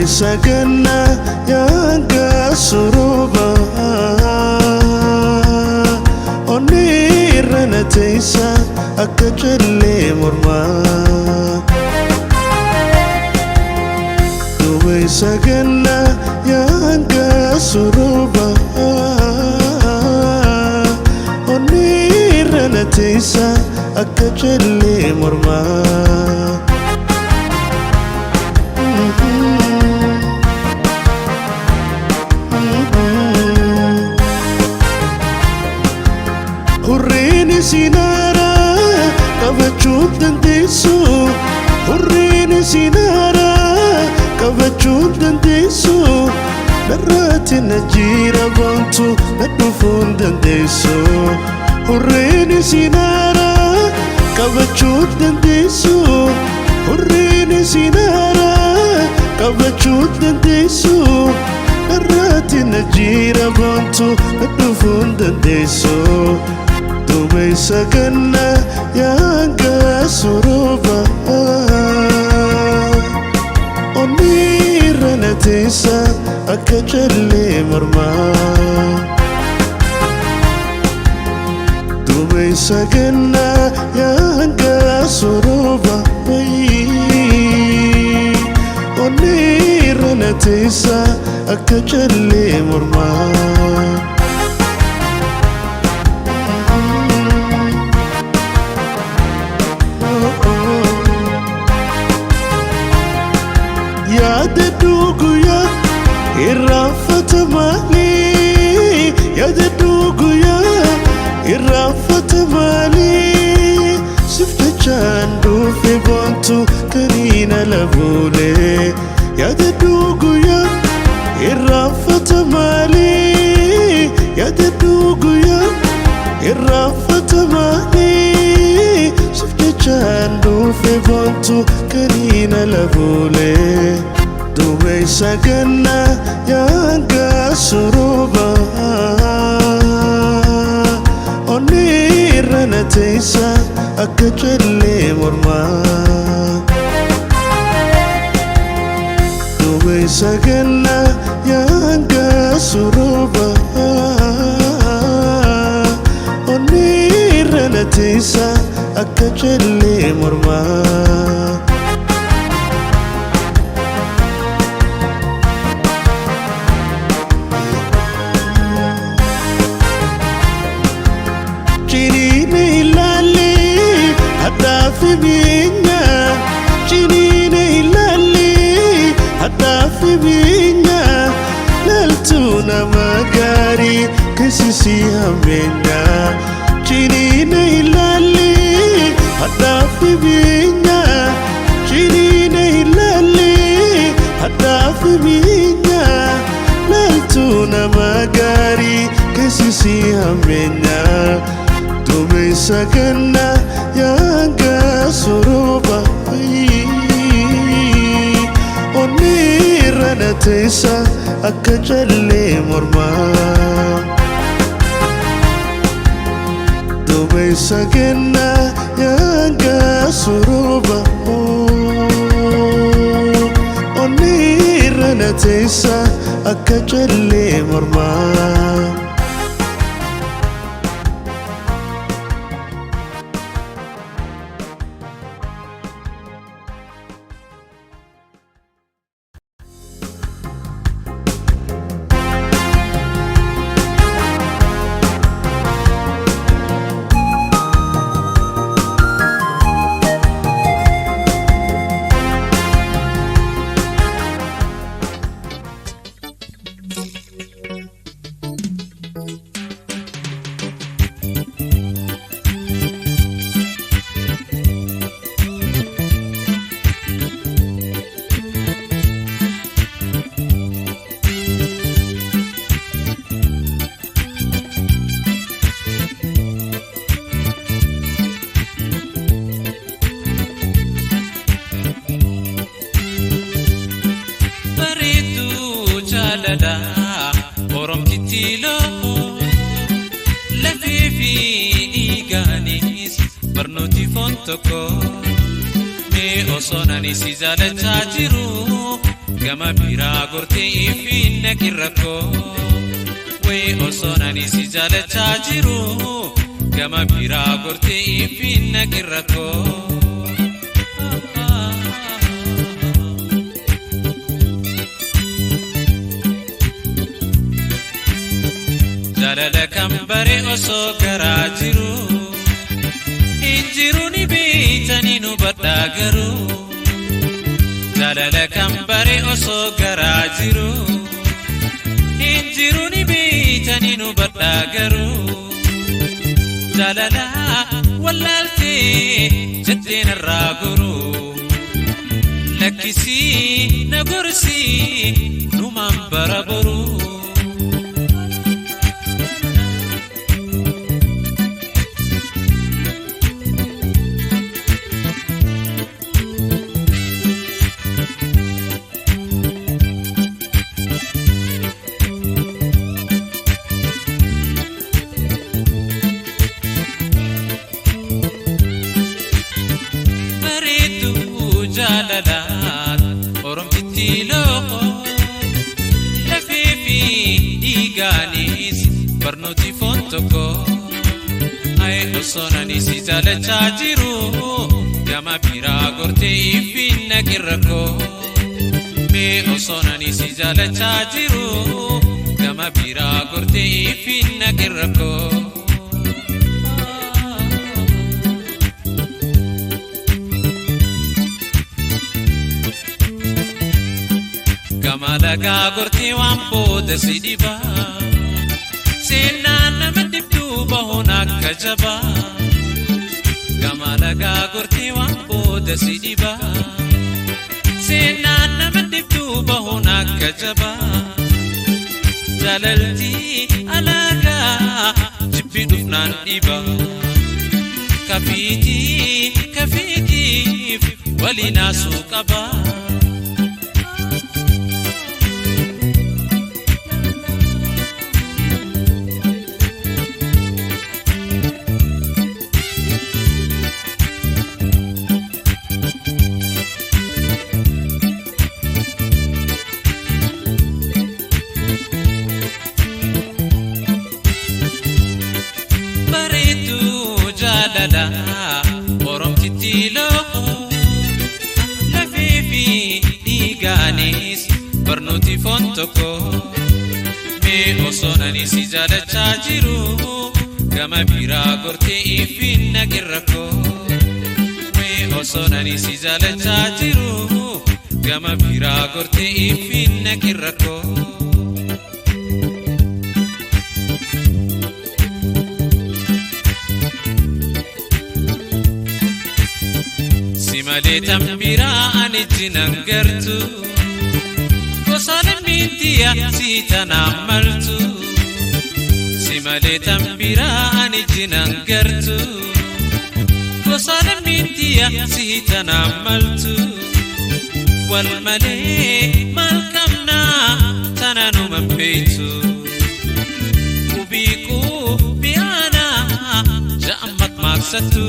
Dumeessagana yaanga suruba Onni irrana teessa akka jallee mormaa Dumeessagana yaanga suruba Onni irrana teessa akka jallee mormaa Hurrini sinara kabachut dandeessu Hurrini sinara kabachut dandeessu Narrati najira bontu nadufun dandeessu Hurrini sinara kabachut dandeessu Hurrini sinara kabachut dandeessu Narrati najira bontu nadufun dandeessu Dumeessagana yaanga suruba Onni irrana teessa akka jallee mormaa Dumeessagana yaanga suruba Onni irrana teessa akka jallee mormaa Yaadadhu guyyaa irraanfata maalii Yaadadhu guyyaa irraanfata maalii Siif jechaan dhufe boontu kaniina labuulee Yaadadhu guyyaa irraanfata maalii Yaadadhu guyyaa irraanfata maalii Siif jechaan dhufe boontu kaniina labuulee Dumeessagana yaanga suruba Onni irrana teessa akka jallee mormaa Dumeessagana yaanga suruba Onni irrana teessa akka jallee mormaa Chinine ilaalli haddaafi binya Chinine ilaalli haddaafi binya Laaltuu nama gaarii keessisi hammeenya Chinine ilaalli haddaafi binya Chinine ilaalli haddaafi binya Laaltuu nama gaarii keessisi hammeenya Dumeessagana yaanga suruba Onni irrana teessa akka jallee mormaa Dumeessagana yaanga suruba Onni irrana teessa akka jallee mormaa jaalala oromtitilo lafii fi dhiigaanis barnooti foon tokko mee osoo nani si jaalachaa jiru gama biraa gortee finna kirrakko way osonani si jaalachaa jiru gama biraa gortee finna kirrakko jaalala kan bare osoo garaa jiru injiru ni beeytanii nu badhaa garuu jaalala kan bare osoo garaa jiru injiru ni beeytanii nu badhaa garuu jaalala wallaaltee jettee narraa goruu lakkisii na gorsii numaan bara boruu jaalalaat oromtitti loo lafee fi dhiigaanis barnooti foon tokko ayee osonani si jaalachaa jiru gama biraa gortee finna kirrakko mee osonani si jaalachaa jiru gama biraa gortee finna kirrakko Gamalaga gorti wamboda sidiba Senana madibdu bahona kajaba Gamalaga gorti wamboda sidiba Senana madibdu bahona kajaba Jalalti alaga jibbi dufnan diba Kafiti walina suqaba oromtitti loo lafee fi dhiigaanis barnooti foon tokko mee osonani si jaalachaa jiru gama biraa gortee finna kirrakko mee osonani si jaalachaa jiru gama biraa gortee finna kirrakko Simale tambiraa ani jinan gartu Gosaan mintiya siitanaan maltu Simale tambiraa ani jinan gartu Gosaan mintiya siitanaan maltu Wal malee maal qabnaa tananuman beeytu Ubiiquu biyaanaa ja'ammat maaksattu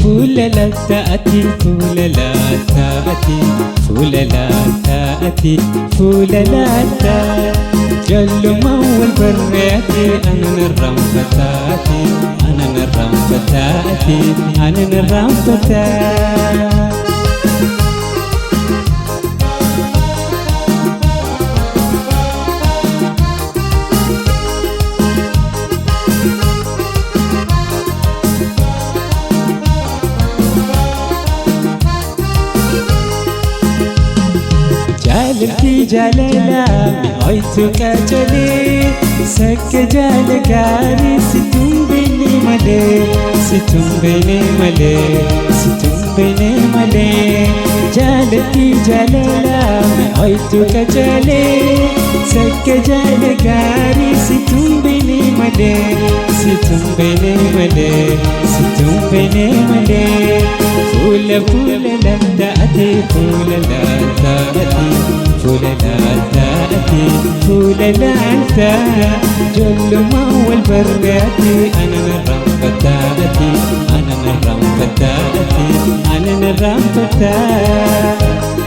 Fula la taati, fula la taati, fula la taati, fula la taati. Jallu mawal barreati, ana ramfatati, ana ramfatati, ana ramfatati. جالتي جاللا مئويتو كاجلي سك جال غاري ستم بيني ملي ستم بيني ملي ستم بيني ملي جالتي جاللا مئويتو كاجلي سك جال غاري ستم بيني ملي ستم بيني ملي ستم بيني ملي فول فول لا تأتي فول لا تأتي فول لا تأتي فول لا تأتي جل ما والبراتي أنا نرم فتاتي أنا نرم فتاتي أنا نرم فتاتي